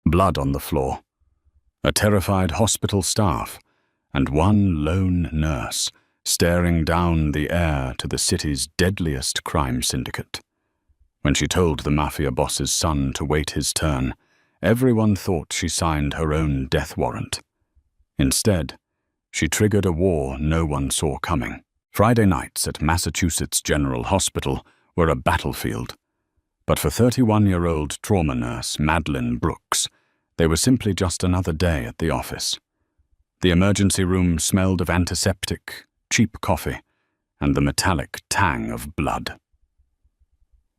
blood on the floor, a terrified hospital staff, and one lone nurse staring down the heir to the city's deadliest crime syndicate. When she told the Mafia boss's son to wait his turn, everyone thought she signed her own death warrant. Instead, she triggered a war no one saw coming. Friday nights at Massachusetts General Hospital were a battlefield. But for 31-year-old trauma nurse Madeline Brooks, they were simply just another day at the office. The emergency room smelled of antiseptic, cheap coffee, and the metallic tang of blood.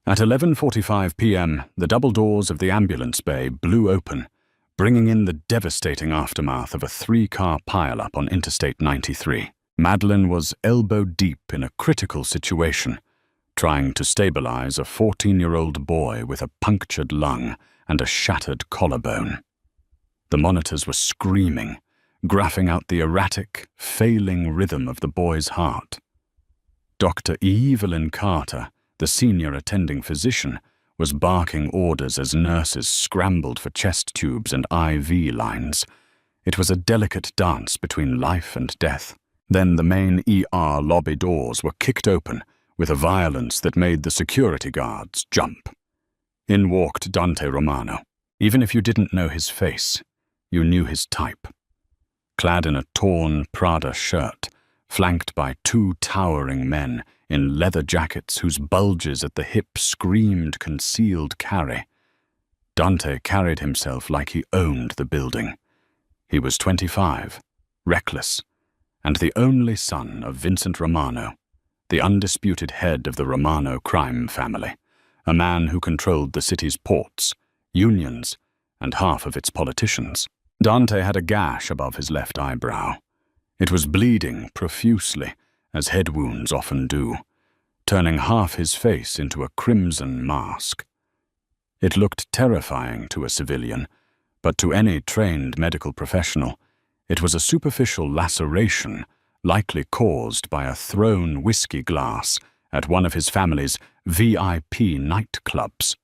At 11:45 p.m., the double doors of the ambulance bay blew open, bringing in the devastating aftermath of a 3-car pileup on Interstate 93. Madeline was elbow-deep in a critical situation, trying to stabilize a 14-year-old boy with a punctured lung and a shattered collarbone. The monitors were screaming, graphing out the erratic, failing rhythm of the boy's heart. Dr. Evelyn Carter, the senior attending physician, was barking orders as nurses scrambled for chest tubes and IV lines. It was a delicate dance between life and death. Then the main ER lobby doors were kicked open with a violence that made the security guards jump. In walked Dante Romano. Even if you didn't know his face, you knew his type. Clad in a torn Prada shirt, flanked by 2 towering men in leather jackets whose bulges at the hip screamed concealed carry, Dante carried himself like he owned the building. He was 25, reckless, and the only son of Vincent Romano, the undisputed head of the Romano crime family, a man who controlled the city's ports, unions, and half of its politicians. Dante had a gash above his left eyebrow. It was bleeding profusely, as head wounds often do, turning half his face into a crimson mask. It looked terrifying to a civilian, but to any trained medical professional, it was a superficial laceration likely caused by a thrown whiskey glass at one of his family's VIP nightclubs.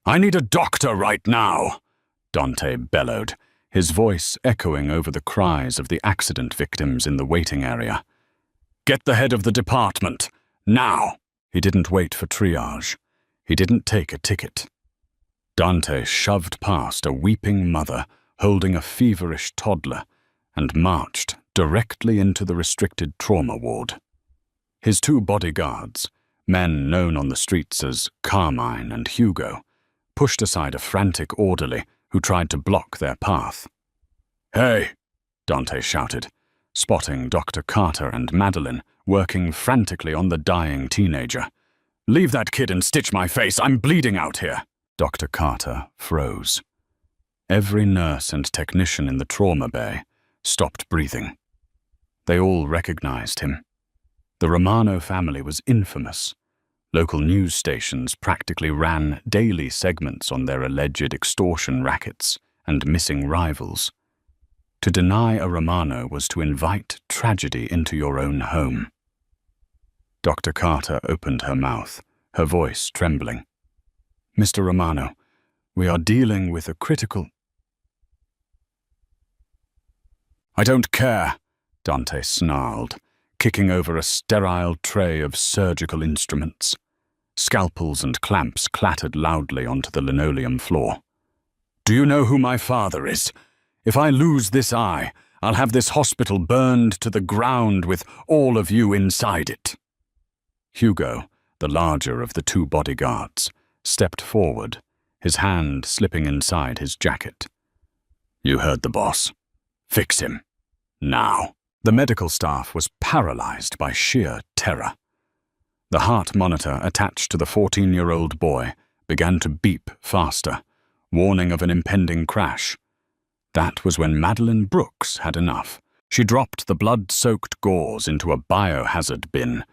"I need a doctor right now," Dante bellowed, his voice echoing over the cries of the accident victims in the waiting area. "Get the head of the department, now!" He didn't wait for triage. He didn't take a ticket. Dante shoved past a weeping mother holding a feverish toddler and marched directly into the restricted trauma ward. His 2 bodyguards, men known on the streets as Carmine and Hugo, pushed aside a frantic orderly who tried to block their path. "Hey!" Dante shouted, spotting Dr. Carter and Madeline working frantically on the dying teenager. "Leave that kid and stitch my face, I'm bleeding out here!" Dr. Carter froze. Every nurse and technician in the trauma bay stopped breathing. They all recognized him. The Romano family was infamous. Local news stations practically ran daily segments on their alleged extortion rackets and missing rivals. To deny a Romano was to invite tragedy into your own home. Dr. Carter opened her mouth, her voice trembling. "Mr. Romano, we are dealing with a critical—" "I don't care," Dante snarled, kicking over a sterile tray of surgical instruments. Scalpels and clamps clattered loudly onto the linoleum floor. "Do you know who my father is? If I lose this eye, I'll have this hospital burned to the ground with all of you inside it." Hugo, the larger of the 2 bodyguards, stepped forward, his hand slipping inside his jacket. "You heard the boss. Fix him. Now." The medical staff was paralyzed by sheer terror. The heart monitor attached to the 14-year-old boy began to beep faster, warning of an impending crash. That was when Madeline Brooks had enough. She dropped the blood-soaked gauze into a biohazard bin,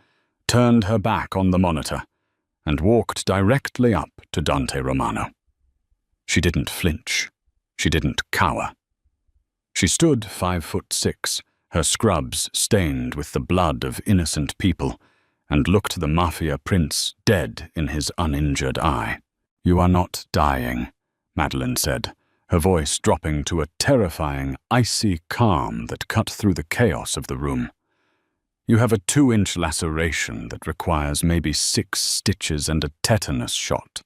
turned her back on the monitor, and walked directly up to Dante Romano. She didn't flinch. She didn't cower. She stood 5'6", her scrubs stained with the blood of innocent people, and looked the Mafia prince dead in his uninjured eye. "You are not dying," Madeline said, her voice dropping to a terrifying, icy calm that cut through the chaos of the room. You have a 2-inch laceration that requires maybe 6 stitches and a tetanus shot.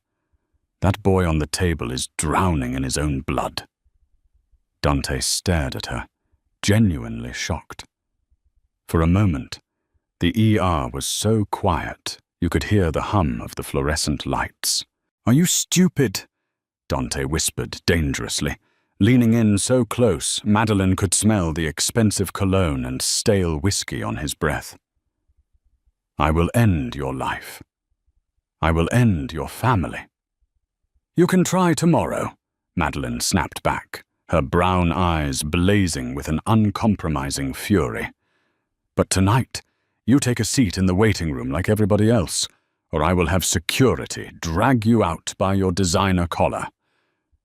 That boy on the table is drowning in his own blood. Dante stared at her, genuinely shocked. For a moment, the ER was so quiet you could hear the hum of the fluorescent lights. "Are you stupid?" Dante whispered dangerously, leaning in so close Madeline could smell the expensive cologne and stale whiskey on his breath. "I will end your life. I will end your family." "You can try tomorrow," Madeline snapped back, her brown eyes blazing with an uncompromising fury. "But tonight, you take a seat in the waiting room like everybody else, or I will have security drag you out by your designer collar.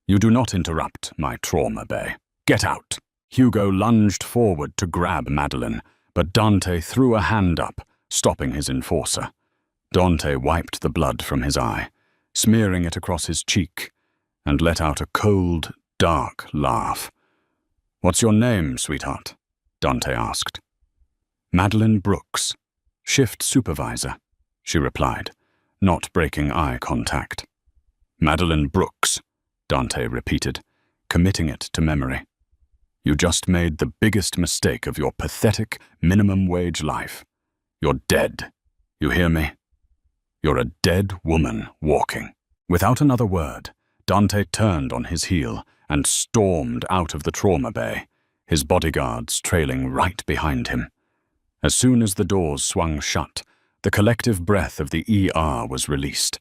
You do not interrupt my trauma bay. Get out." Hugo lunged forward to grab Madeline, but Dante threw a hand up, stopping his enforcer. Dante wiped the blood from his eye, smearing it across his cheek, and let out a cold, dark laugh. "What's your name, sweetheart?" Dante asked. "Madeline Brooks, shift supervisor," she replied, not breaking eye contact. "Madeline Brooks," Dante repeated, committing it to memory. "You just made the biggest mistake of your pathetic minimum-wage life. You're dead. You hear me? You're a dead woman walking." Without another word, Dante turned on his heel and stormed out of the trauma bay, his bodyguards trailing right behind him. As soon as the doors swung shut, the collective breath of the ER was released.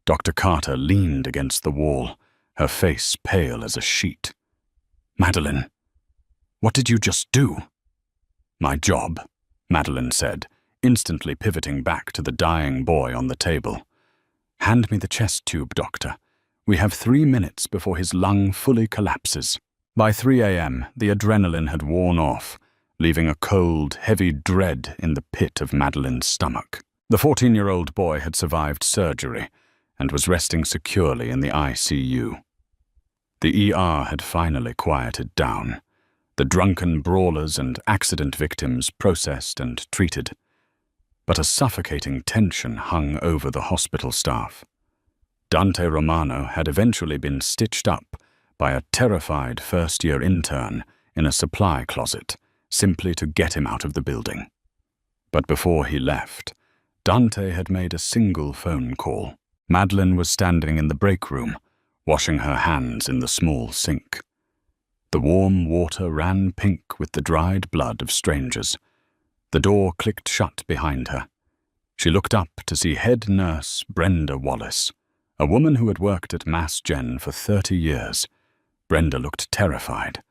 Dr. Carter leaned against the wall, her face pale as a sheet. "Madeline, what did you just do?" "My job," Madeline said, instantly pivoting back to the dying boy on the table. "Hand me the chest tube, doctor. We have 3 minutes before his lung fully collapses." By 3 a.m., the adrenaline had worn off, leaving a cold, heavy dread in the pit of Madeline's stomach. The 14-year-old boy had survived surgery and was resting securely in the ICU. The ER had finally quieted down, the drunken brawlers and accident victims processed and treated. But a suffocating tension hung over the hospital staff. Dante Romano had eventually been stitched up by a terrified first-year intern in a supply closet, simply to get him out of the building. But before he left, Dante had made a single phone call. Madeline was standing in the break room, washing her hands in the small sink. The warm water ran pink with the dried blood of strangers. The door clicked shut behind her. She looked up to see head nurse Brenda Wallace, a woman who had worked at Mass Gen for 30 years. Brenda looked terrified.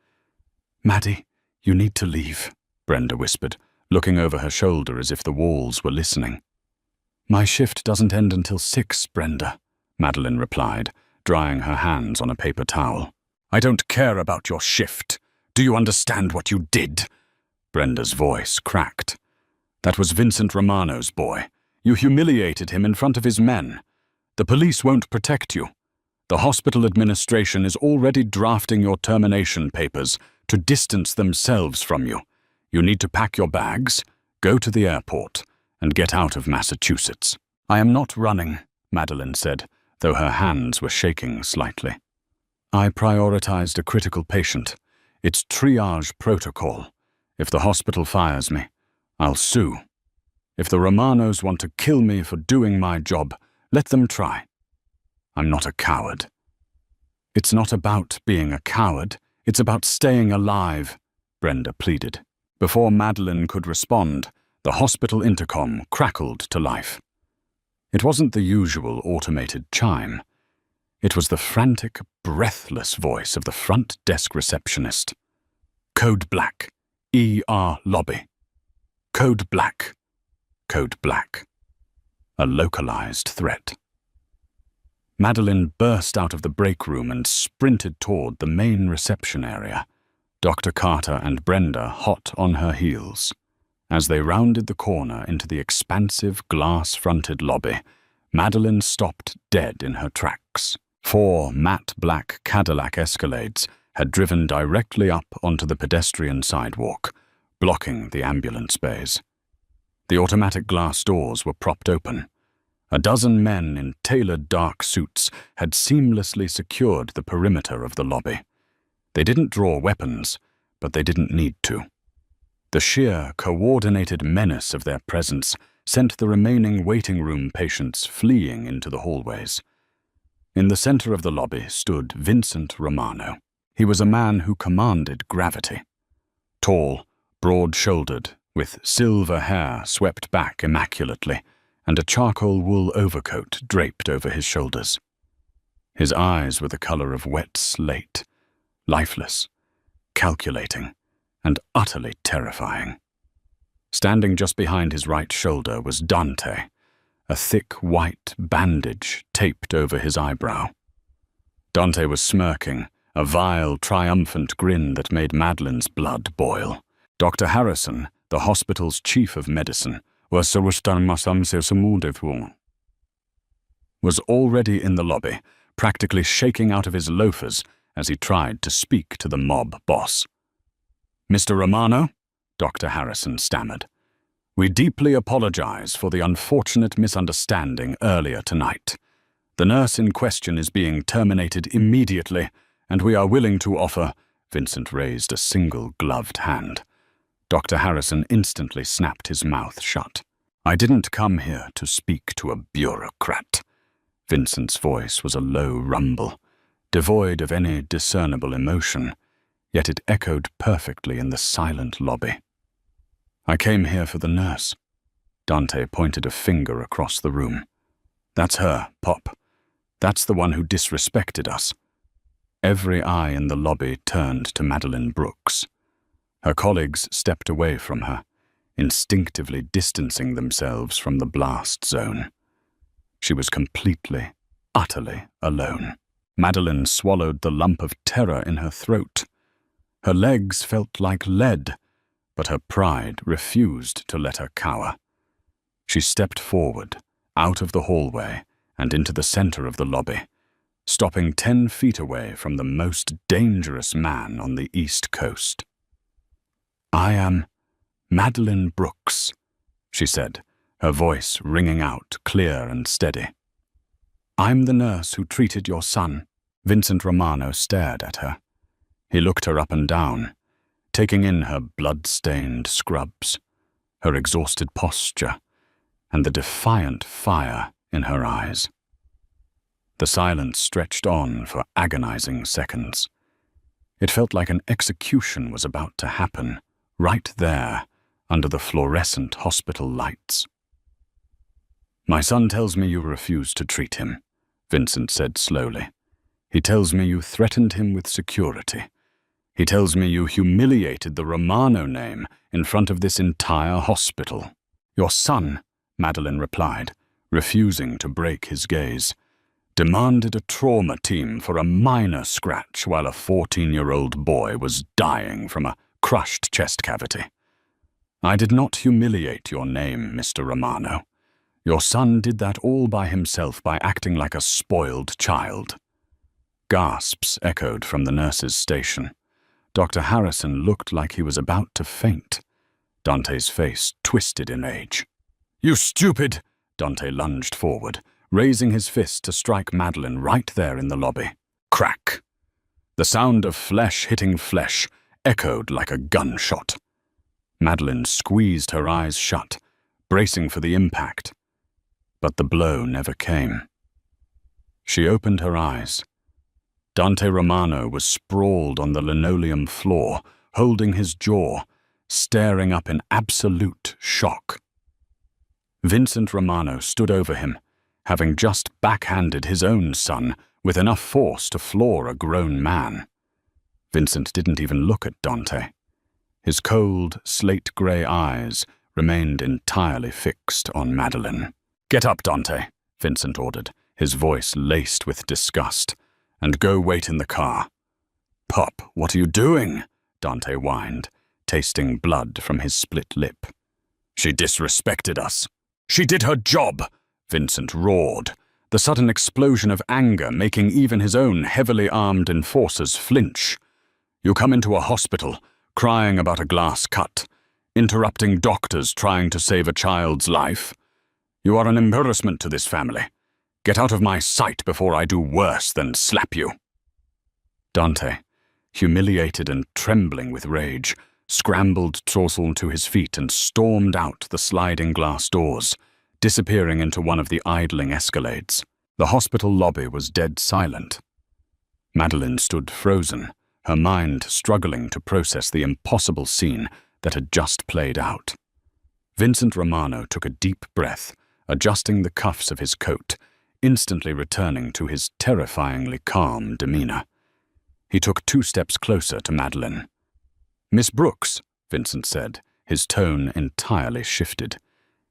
"Maddie, you need to leave," Brenda whispered, looking over her shoulder as if the walls were listening. "My shift doesn't end until 6, Brenda," Madeline replied, drying her hands on a paper towel. "I don't care about your shift. Do you understand what you did?" Brenda's voice cracked. "That was Vincent Romano's boy. You humiliated him in front of his men. The police won't protect you. The hospital administration is already drafting your termination papers to distance themselves from you. You need to pack your bags, go to the airport, and get out of Massachusetts." "I am not running," Madeline said, though her hands were shaking slightly. "I prioritized a critical patient. It's triage protocol. If the hospital fires me, I'll sue. If the Romanos want to kill me for doing my job, let them try. I'm not a coward." "It's not about being a coward. It's about staying alive," Brenda pleaded. Before Madeline could respond, the hospital intercom crackled to life. It wasn't the usual automated chime. It was the frantic, breathless voice of the front desk receptionist. "Code Black. ER lobby. Code Black. Code Black." A localized threat. Madeline burst out of the break room and sprinted toward the main reception area, Dr. Carter and Brenda hot on her heels. As they rounded the corner into the expansive glass-fronted lobby, Madeline stopped dead in her tracks. 4 matte black Cadillac Escalades had driven directly up onto the pedestrian sidewalk, blocking the ambulance bays. The automatic glass doors were propped open. A dozen men in tailored dark suits had seamlessly secured the perimeter of the lobby. They didn't draw weapons, but they didn't need to. The sheer, coordinated menace of their presence sent the remaining waiting room patients fleeing into the hallways. In the center of the lobby stood Vincent Romano. He was a man who commanded gravity. Tall, broad-shouldered, with silver hair swept back immaculately, and a charcoal wool overcoat draped over his shoulders. His eyes were the color of wet slate, lifeless, calculating, and utterly terrifying. Standing just behind his right shoulder was Dante, a thick white bandage taped over his eyebrow. Dante was smirking, a vile, triumphant grin that made Madeline's blood boil. Dr. Harrison, the hospital's chief of medicine, was already in the lobby, practically shaking out of his loafers as he tried to speak to the mob boss. "Mr. Romano," Dr. Harrison stammered, "we deeply apologize for the unfortunate misunderstanding earlier tonight. The nurse in question is being terminated immediately, and we are willing to offer—" Vincent raised a single gloved hand. Dr. Harrison instantly snapped his mouth shut. "I didn't come here to speak to a bureaucrat." Vincent's voice was a low rumble, devoid of any discernible emotion, yet it echoed perfectly in the silent lobby. "I came here for the nurse." Dante pointed a finger across the room. "That's her, Pop. That's the one who disrespected us." Every eye in the lobby turned to Madeline Brooks. Her colleagues stepped away from her, instinctively distancing themselves from the blast zone. She was completely, utterly alone. Madeline swallowed the lump of terror in her throat. Her legs felt like lead, but her pride refused to let her cower. She stepped forward, out of the hallway, and into the center of the lobby, stopping 10 feet away from the most dangerous man on the East Coast. "I am Madeline Brooks," she said, her voice ringing out clear and steady. "I'm the nurse who treated your son." Vincent Romano stared at her. He looked her up and down, taking in her blood-stained scrubs, her exhausted posture, and the defiant fire in her eyes. The silence stretched on for agonizing seconds. It felt like an execution was about to happen, right there, under the fluorescent hospital lights. "My son tells me you refused to treat him," Vincent said slowly. "He tells me you threatened him with security. He tells me you humiliated the Romano name in front of this entire hospital." "Your son," Madeline replied, refusing to break his gaze, "demanded a trauma team for a minor scratch while a 14-year-old boy was dying from a crushed chest cavity. I did not humiliate your name, Mr. Romano. Your son did that all by himself by acting like a spoiled child." Gasps echoed from the nurse's station. Dr. Harrison looked like he was about to faint. Dante's face twisted in rage. "You stupid!" Dante lunged forward, raising his fist to strike Madeline right there in the lobby. Crack! The sound of flesh hitting flesh echoed like a gunshot. Madeline squeezed her eyes shut, bracing for the impact. But the blow never came. She opened her eyes. Dante Romano was sprawled on the linoleum floor, holding his jaw, staring up in absolute shock. Vincent Romano stood over him, having just backhanded his own son with enough force to floor a grown man. Vincent didn't even look at Dante. His cold, slate-gray eyes remained entirely fixed on Madeline. "Get up, Dante," Vincent ordered, his voice laced with disgust, "and go wait in the car." "Pop, what are you doing?" Dante whined, tasting blood from his split lip. "She disrespected us." "She did her job," Vincent roared, the sudden explosion of anger making even his own heavily armed enforcers flinch. You come into a hospital, crying about a glass cut, interrupting doctors trying to save a child's life. You are an embarrassment to this family. Get out of my sight before I do worse than slap you." Dante, humiliated and trembling with rage, scrambled Trorsel to his feet and stormed out the sliding glass doors, disappearing into one of the idling escalades. The hospital lobby was dead silent. Madeleine stood frozen, her mind struggling to process the impossible scene that had just played out. Vincent Romano took a deep breath, adjusting the cuffs of his coat, instantly returning to his terrifyingly calm demeanor. He took 2 steps closer to Madeleine. "Miss Brooks," Vincent said, his tone entirely shifted.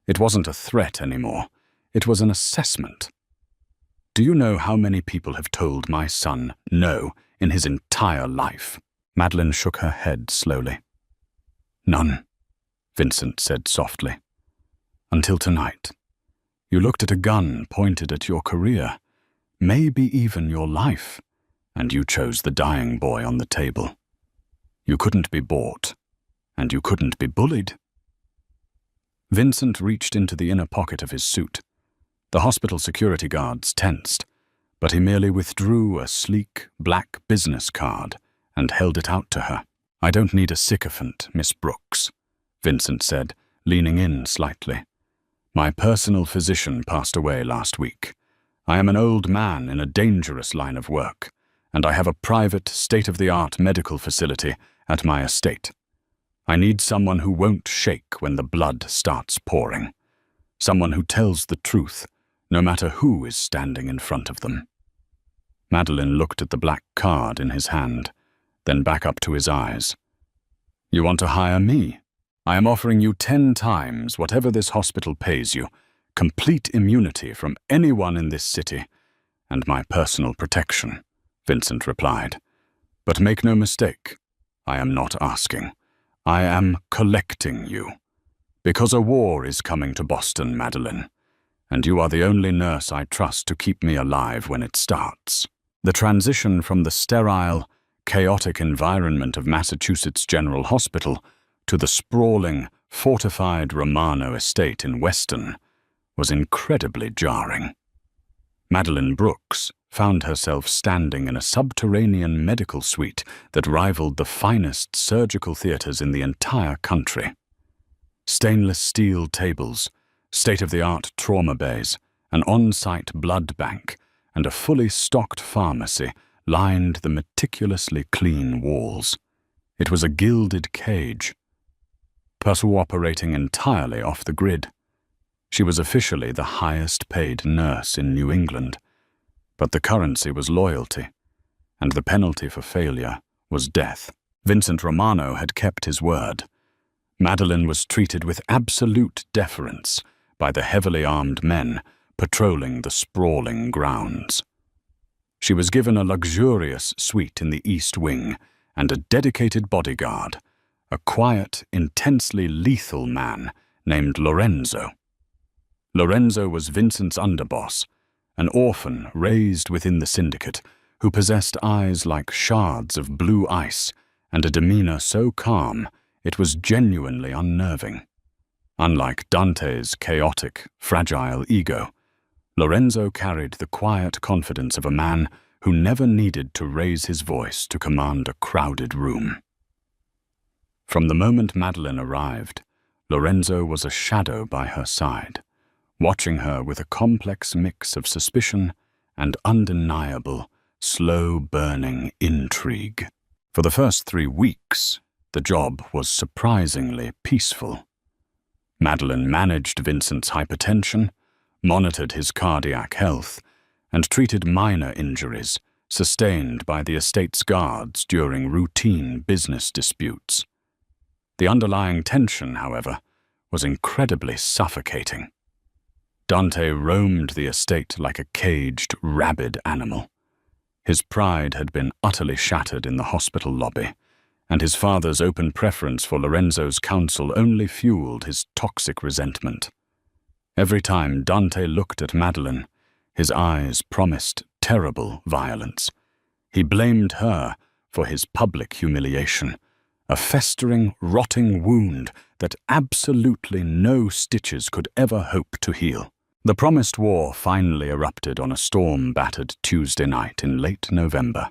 It wasn't a threat anymore. It was an assessment. "Do you know how many people have told my son no in his entire life?" Madeleine shook her head slowly. "None," Vincent said softly. "Until tonight. You looked at a gun pointed at your career, maybe even your life, and you chose the dying boy on the table. You couldn't be bought, and you couldn't be bullied." Vincent reached into the inner pocket of his suit. The hospital security guards tensed, but he merely withdrew a sleek, black business card and held it out to her. "I don't need a sycophant, Miss Brooks," Vincent said, leaning in slightly. "My personal physician passed away last week. I am an old man in a dangerous line of work, and I have a private, state-of-the-art medical facility at my estate. I need someone who won't shake when the blood starts pouring. Someone who tells the truth, no matter who is standing in front of them." Madeleine looked at the black card in his hand, then back up to his eyes. "You want to hire me? I am offering you 10 times whatever this hospital pays you, complete immunity from anyone in this city, and my personal protection," Vincent replied. "But make no mistake, I am not asking. I am collecting you. Because a war is coming to Boston, Madeleine, and you are the only nurse I trust to keep me alive when it starts." The transition from the sterile, chaotic environment of Massachusetts General Hospital to the sprawling, fortified Romano estate in Weston was incredibly jarring. Madeleine Brooks found herself standing in a subterranean medical suite that rivaled the finest surgical theaters in the entire country. Stainless steel tables, state-of-the-art trauma bays, an on-site blood bank, and a fully stocked pharmacy lined the meticulously clean walls. It was a gilded cage, Persu operating entirely off the grid. She was officially the highest-paid nurse in New England, but the currency was loyalty, and the penalty for failure was death. Vincent Romano had kept his word. Madeleine was treated with absolute deference by the heavily armed men patrolling the sprawling grounds. She was given a luxurious suite in the East Wing and a dedicated bodyguard, a quiet, intensely lethal man named Lorenzo. Lorenzo was Vincent's underboss, an orphan raised within the syndicate who possessed eyes like shards of blue ice and a demeanor so calm it was genuinely unnerving. Unlike Dante's chaotic, fragile ego, Lorenzo carried the quiet confidence of a man who never needed to raise his voice to command a crowded room. From the moment Madeleine arrived, Lorenzo was a shadow by her side, watching her with a complex mix of suspicion and undeniable, slow-burning intrigue. For the first 3 weeks, the job was surprisingly peaceful. Madeleine managed Vincent's hypertension, monitored his cardiac health, and treated minor injuries sustained by the estate's guards during routine business disputes. The underlying tension, however, was incredibly suffocating. Dante roamed the estate like a caged, rabid animal. His pride had been utterly shattered in the hospital lobby, and his father's open preference for Lorenzo's counsel only fueled his toxic resentment. Every time Dante looked at Madeleine, His eyes promised terrible violence. He blamed her for his public humiliation, a festering, rotting wound that absolutely no stitches could ever hope to heal. The promised war finally erupted on a storm-battered Tuesday night in late November.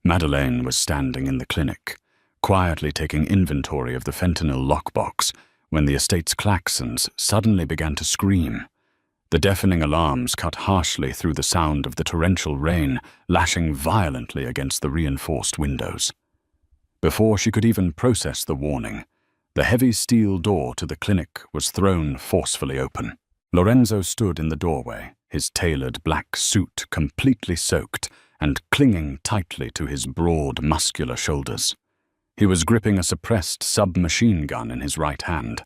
Madeleine was standing in the clinic, quietly taking inventory of the fentanyl lockbox, when the estate's klaxons suddenly began to scream. The deafening alarms cut harshly through the sound of the torrential rain lashing violently against the reinforced windows. Before she could even process the warning, the heavy steel door to the clinic was thrown forcefully open. Lorenzo stood in the doorway, his tailored black suit completely soaked and clinging tightly to his broad, muscular shoulders. He was gripping a suppressed submachine gun in his right hand.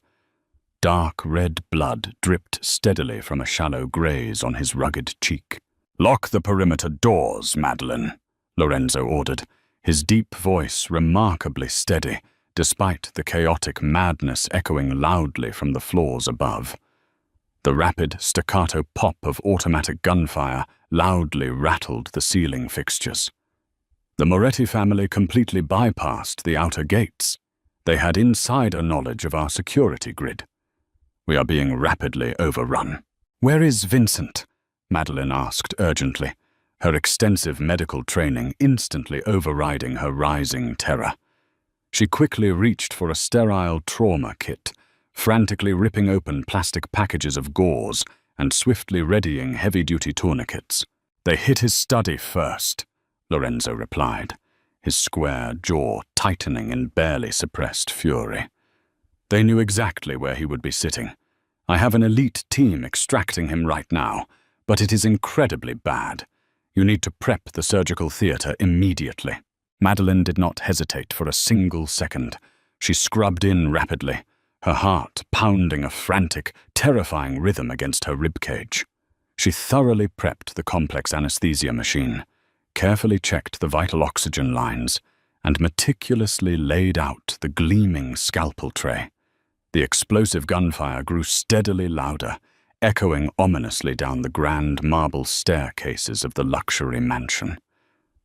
Dark red blood dripped steadily from a shallow graze on his rugged cheek. "Lock the perimeter doors, Madeleine," Lorenzo ordered, his deep voice remarkably steady, despite the chaotic madness echoing loudly from the floors above. The rapid, staccato pop of automatic gunfire loudly rattled the ceiling fixtures. The Moretti family completely bypassed the outer gates. They had insider knowledge of our security grid. "We are being rapidly overrun." "Where is Vincent?" Madeleine asked urgently, her extensive medical training instantly overriding her rising terror. She quickly reached for a sterile trauma kit, frantically ripping open plastic packages of gauze and swiftly readying heavy-duty tourniquets. "They hit his study first," Lorenzo replied, his square jaw tightening in barely suppressed fury. "They knew exactly where he would be sitting. I have an elite team extracting him right now, but it is incredibly bad. You need to prep the surgical theater immediately." Madeleine did not hesitate for a single second. She scrubbed in rapidly, her heart pounding a frantic, terrifying rhythm against her ribcage. She thoroughly prepped the complex anesthesia machine, carefully checked the vital oxygen lines, and meticulously laid out the gleaming scalpel tray. The explosive gunfire grew steadily louder, echoing ominously down the grand marble staircases of the luxury mansion.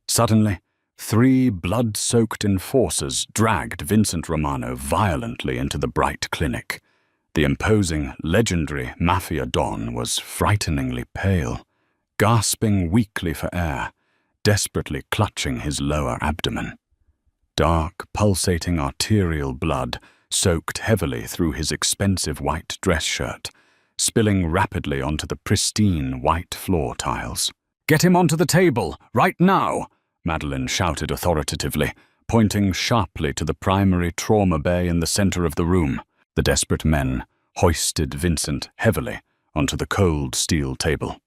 Suddenly, 3 blood-soaked enforcers dragged Vincent Romano violently into the bright clinic. The imposing, legendary Mafia Don was frighteningly pale, gasping weakly for air, desperately clutching his lower abdomen. Dark, pulsating arterial blood soaked heavily through his expensive white dress shirt, spilling rapidly onto the pristine white floor tiles. "Get him onto the table, right now!" Madeleine shouted authoritatively, pointing sharply to the primary trauma bay in the center of the room. The desperate men hoisted Vincent heavily onto the cold steel table.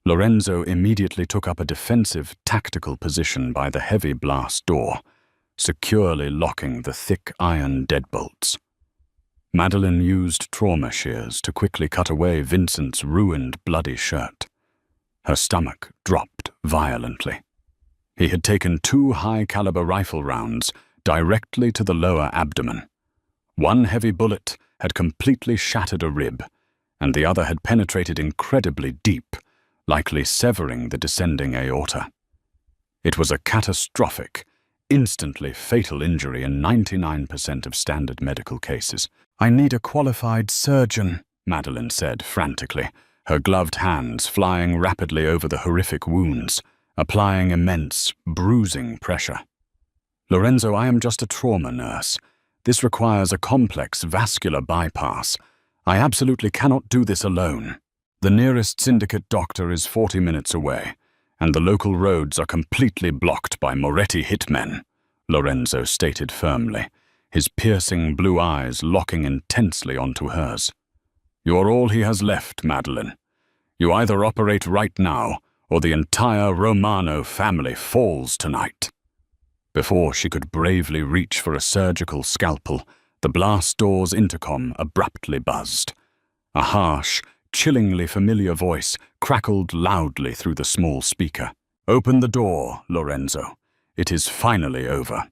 Lorenzo immediately took up a defensive, tactical position by the heavy blast door, securely locking the thick iron deadbolts. Madeleine used trauma shears to quickly cut away Vincent's ruined, bloody shirt. Her stomach dropped violently. He had taken 2 high-caliber rifle rounds directly to the lower abdomen. One heavy bullet had completely shattered a rib, and the other had penetrated incredibly deep, likely severing the descending aorta. It was a catastrophic, instantly fatal injury in 99% of standard medical cases. "I need a qualified surgeon," Madeleine said frantically, her gloved hands flying rapidly over the horrific wounds, applying immense, bruising pressure. "Lorenzo, I am just a trauma nurse. This requires a complex vascular bypass. I absolutely cannot do this alone. The nearest syndicate doctor is 40 minutes away, and the local roads are completely blocked by Moretti hitmen," Lorenzo stated firmly, his piercing blue eyes locking intensely onto hers. "You are all he has left, Madeleine. You either operate right now, or the entire Romano family falls tonight." Before she could bravely reach for a surgical scalpel, the blast door's intercom abruptly buzzed. A harsh, chillingly familiar voice crackled loudly through the small speaker. "Open the door, Lorenzo. It is finally over."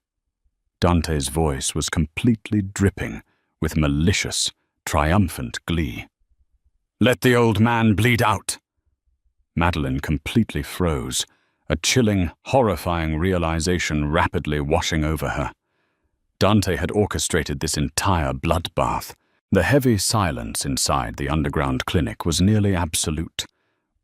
Dante's voice was completely dripping with malicious, triumphant glee. "Let the old man bleed out." Madeline completely froze, a chilling, horrifying realization rapidly washing over her. Dante had orchestrated this entire bloodbath. The heavy silence inside the underground clinic was nearly absolute,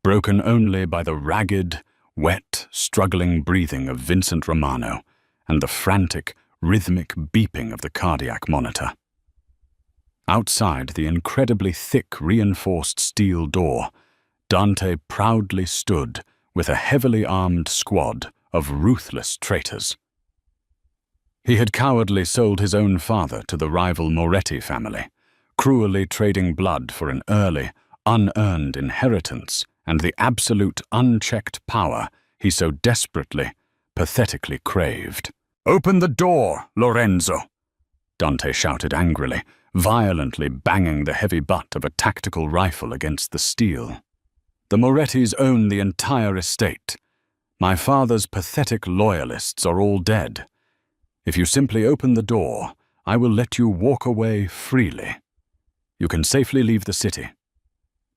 broken only by the ragged, wet, struggling breathing of Vincent Romano and the frantic, rhythmic beeping of the cardiac monitor. Outside the incredibly thick, reinforced steel door, Dante proudly stood with a heavily armed squad of ruthless traitors. He had cowardly sold his own father to the rival Moretti family, cruelly trading blood for an early, unearned inheritance and the absolute unchecked power he so desperately, pathetically craved. "Open the door, Lorenzo!" Dante shouted angrily, violently banging the heavy butt of a tactical rifle against the steel. "The Morettis own the entire estate. My father's pathetic loyalists are all dead. If you simply open the door, I will let you walk away freely. You can safely leave the city.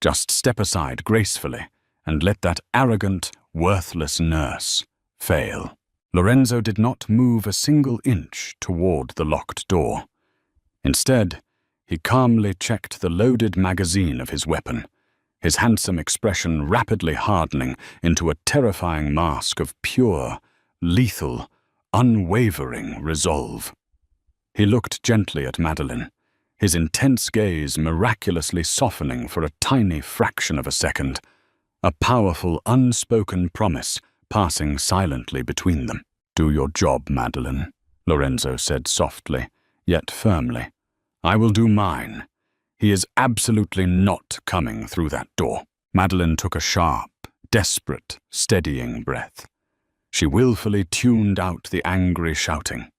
Just step aside gracefully and let that arrogant, worthless nurse fail." Lorenzo did not move a single inch toward the locked door. Instead, he calmly checked the loaded magazine of his weapon, his handsome expression rapidly hardening into a terrifying mask of pure, lethal, unwavering resolve. He looked gently at Madeline, his intense gaze miraculously softening for a tiny fraction of a second, a powerful, unspoken promise passing silently between them. "Do your job, Madeline," Lorenzo said softly, yet firmly. "I will do mine. He is absolutely not coming through that door." Madeline took a sharp, desperate, steadying breath. She willfully tuned out the angry shouting.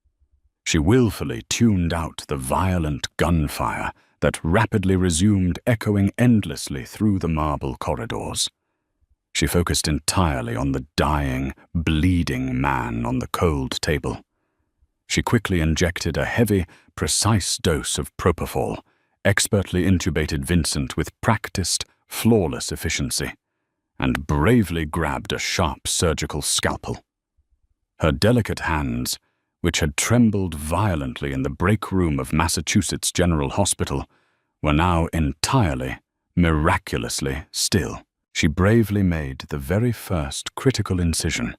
She willfully tuned out the violent gunfire that rapidly resumed echoing endlessly through the marble corridors. She focused entirely on the dying, bleeding man on the cold table. She quickly injected a heavy, precise dose of propofol, expertly intubated Vincent with practiced, flawless efficiency, and bravely grabbed a sharp surgical scalpel. Her delicate hands, which had trembled violently in the break room of Massachusetts General Hospital, were now entirely, miraculously still. She bravely made the very first critical incision,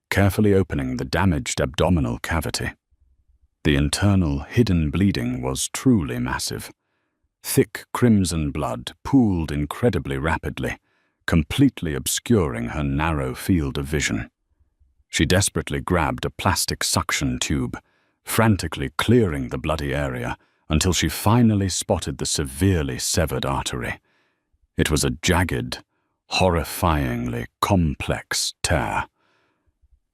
carefully opening the damaged abdominal cavity. The internal, hidden bleeding was truly massive. Thick crimson blood pooled incredibly rapidly, completely obscuring her narrow field of vision. She desperately grabbed a plastic suction tube, frantically clearing the bloody area until she finally spotted the severely severed artery. It was a jagged, horrifyingly complex tear.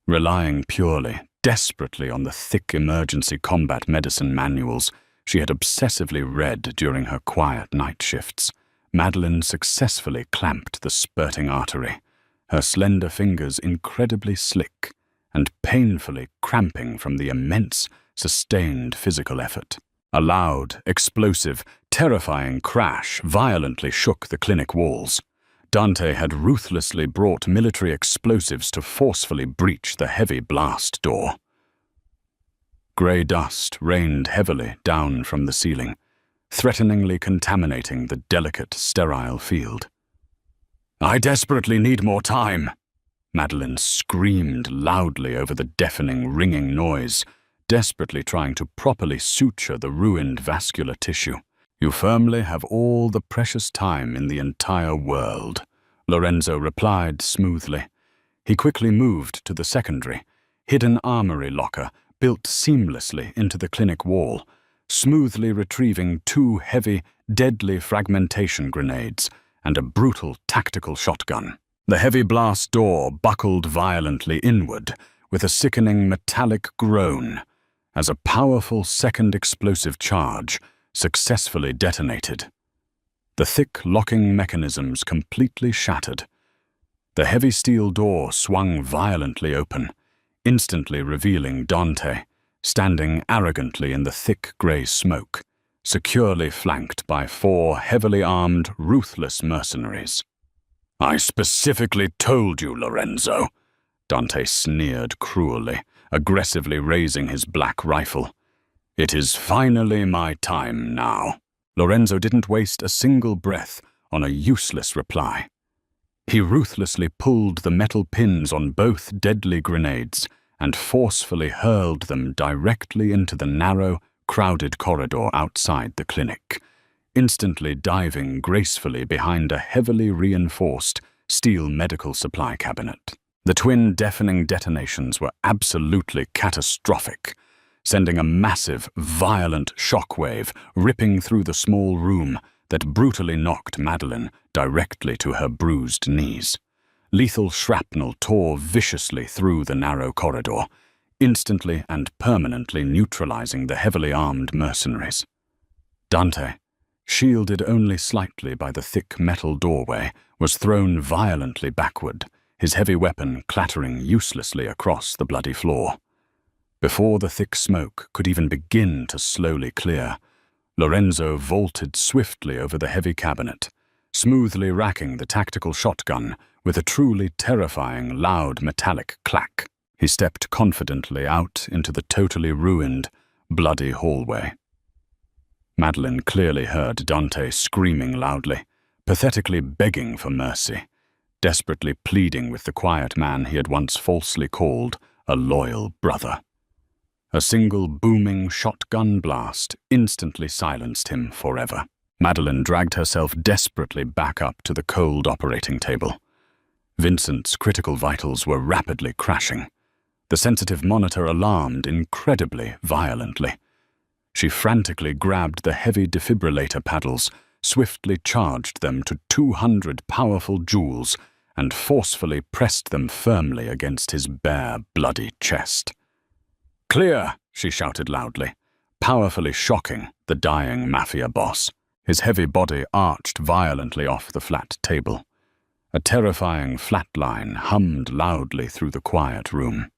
Relying purely, desperately on the thick emergency combat medicine manuals she had obsessively read during her quiet night shifts, Madeline successfully clamped the spurting artery, her slender fingers incredibly slick and painfully cramping from the immense, sustained physical effort. A loud, explosive, terrifying crash violently shook the clinic walls. Dante had ruthlessly brought military explosives to forcefully breach the heavy blast door. Grey dust rained heavily down from the ceiling, threateningly contaminating the delicate, sterile field. "I desperately need more time," Madeline screamed loudly over the deafening, ringing noise, desperately trying to properly suture the ruined vascular tissue. "You firmly have all the precious time in the entire world," Lorenzo replied smoothly. He quickly moved to the secondary, hidden armory locker built seamlessly into the clinic wall, smoothly retrieving 2 heavy, deadly fragmentation grenades and a brutal tactical shotgun. The heavy blast door buckled violently inward with a sickening metallic groan as a powerful second explosive charge successfully detonated. The thick locking mechanisms completely shattered. The heavy steel door swung violently open, instantly revealing Dante, standing arrogantly in the thick grey smoke, securely flanked by 4 heavily armed, ruthless mercenaries. I specifically told you, Lorenzo. Dante sneered cruelly, aggressively raising his black rifle. It is finally my time now. Lorenzo didn't waste a single breath on a useless reply. He ruthlessly pulled the metal pins on both deadly grenades and forcefully hurled them directly into the narrow, crowded corridor outside the clinic, instantly diving gracefully behind a heavily reinforced steel medical supply cabinet. The twin deafening detonations were absolutely catastrophic, sending a massive, violent shockwave ripping through the small room that brutally knocked Madeline directly to her bruised knees. Lethal shrapnel tore viciously through the narrow corridor, instantly and permanently neutralizing the heavily armed mercenaries. Dante, shielded only slightly by the thick metal doorway, was thrown violently backward, his heavy weapon clattering uselessly across the bloody floor. Before the thick smoke could even begin to slowly clear, Lorenzo vaulted swiftly over the heavy cabinet, smoothly racking the tactical shotgun with a truly terrifying, loud metallic clack. He stepped confidently out into the totally ruined, bloody hallway. Madeline clearly heard Dante screaming loudly, pathetically begging for mercy, desperately pleading with the quiet man he had once falsely called a loyal brother. A single booming shotgun blast instantly silenced him forever. Madeline dragged herself desperately back up to the cold operating table. Vincent's critical vitals were rapidly crashing. The sensitive monitor alarmed incredibly violently. She frantically grabbed the heavy defibrillator paddles, swiftly charged them to 200 powerful joules, and forcefully pressed them firmly against his bare, bloody chest. "Clear!" she shouted loudly, powerfully shocking the dying Mafia boss. His heavy body arched violently off the flat table. A terrifying flatline hummed loudly through the quiet room.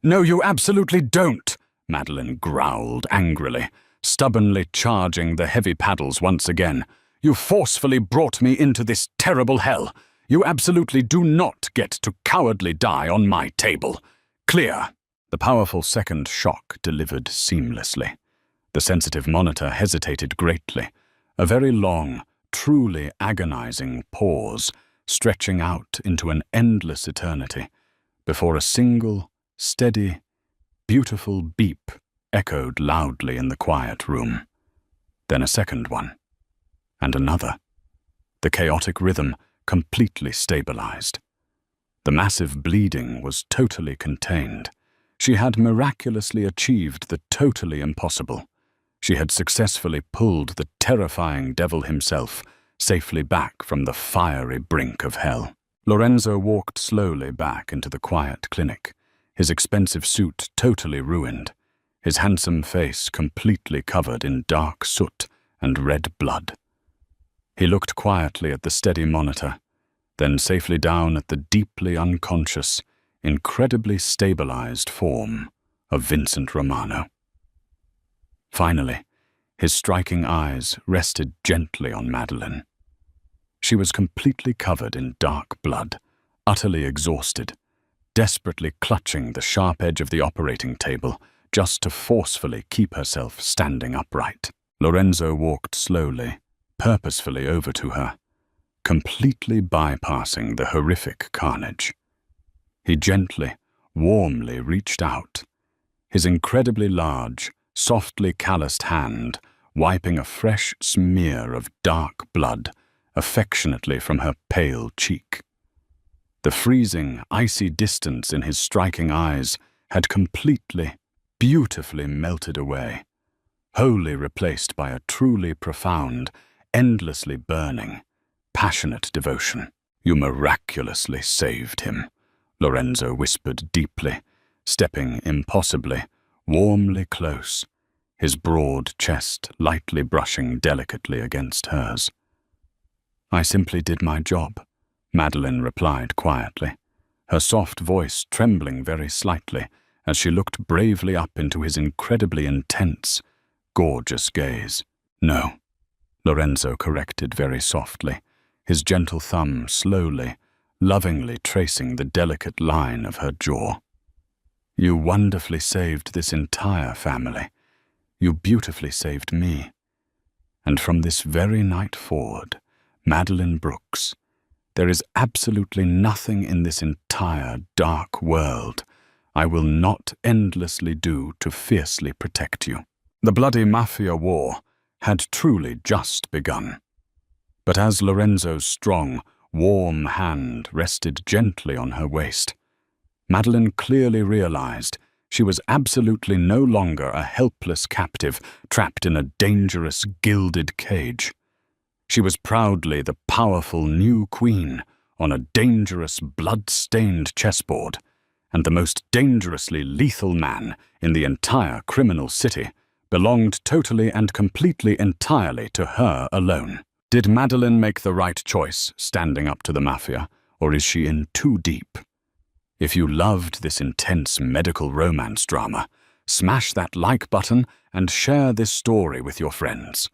"No, you absolutely don't!" Madeline growled angrily, stubbornly charging the heavy paddles once again. "You forcefully brought me into this terrible hell. You absolutely do not get to cowardly die on my table. Clear!" The powerful second shock delivered seamlessly. The sensitive monitor hesitated greatly, a very long, truly agonizing pause stretching out into an endless eternity, before a single, steady, beautiful beep echoed loudly in the quiet room. Then a second one, and another. The chaotic rhythm completely stabilized. The massive bleeding was totally contained. She had miraculously achieved the totally impossible. She had successfully pulled the terrifying devil himself safely back from the fiery brink of hell. Lorenzo walked slowly back into the quiet clinic, his expensive suit totally ruined, his handsome face completely covered in dark soot and red blood. He looked quietly at the steady monitor, then safely down at the deeply unconscious, incredibly stabilized form of Vincent Romano. Finally, his striking eyes rested gently on Madeline. She was completely covered in dark blood, utterly exhausted, desperately clutching the sharp edge of the operating table just to forcefully keep herself standing upright. Lorenzo walked slowly, purposefully over to her, completely bypassing the horrific carnage. He gently, warmly reached out, his incredibly large, softly calloused hand wiping a fresh smear of dark blood affectionately from her pale cheek. The freezing, icy distance in his striking eyes had completely, beautifully melted away, wholly replaced by a truly profound, endlessly burning, passionate devotion. "You miraculously saved him," Lorenzo whispered deeply, stepping impossibly, warmly close, his broad chest lightly brushing delicately against hers. "I simply did my job," Madeline replied quietly, her soft voice trembling very slightly as she looked bravely up into his incredibly intense, gorgeous gaze. "No," Lorenzo corrected very softly, his gentle thumb slowly, lovingly tracing the delicate line of her jaw. You wonderfully saved this entire family. You beautifully saved me. And from this very night forward, Madeline Brooks, there is absolutely nothing in this entire dark world I will not endlessly do to fiercely protect you. The bloody Mafia war had truly just begun. But as Lorenzo's strong, warm hand rested gently on her waist, Madeline clearly realized she was absolutely no longer a helpless captive trapped in a dangerous gilded cage. She was proudly the powerful new queen on a dangerous blood-stained chessboard, and the most dangerously lethal man in the entire criminal city belonged totally and completely entirely to her alone. Did Madeline make the right choice standing up to the Mafia, or is she in too deep? If you loved this intense medical romance drama, smash that like button and share this story with your friends.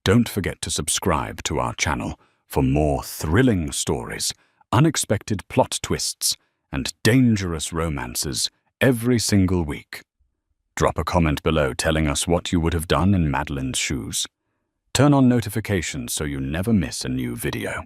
Don't forget to subscribe to our channel for more thrilling stories, unexpected plot twists, and dangerous romances every single week. Drop a comment below telling us what you would have done in Madeline's shoes. Turn on notifications so you never miss a new video.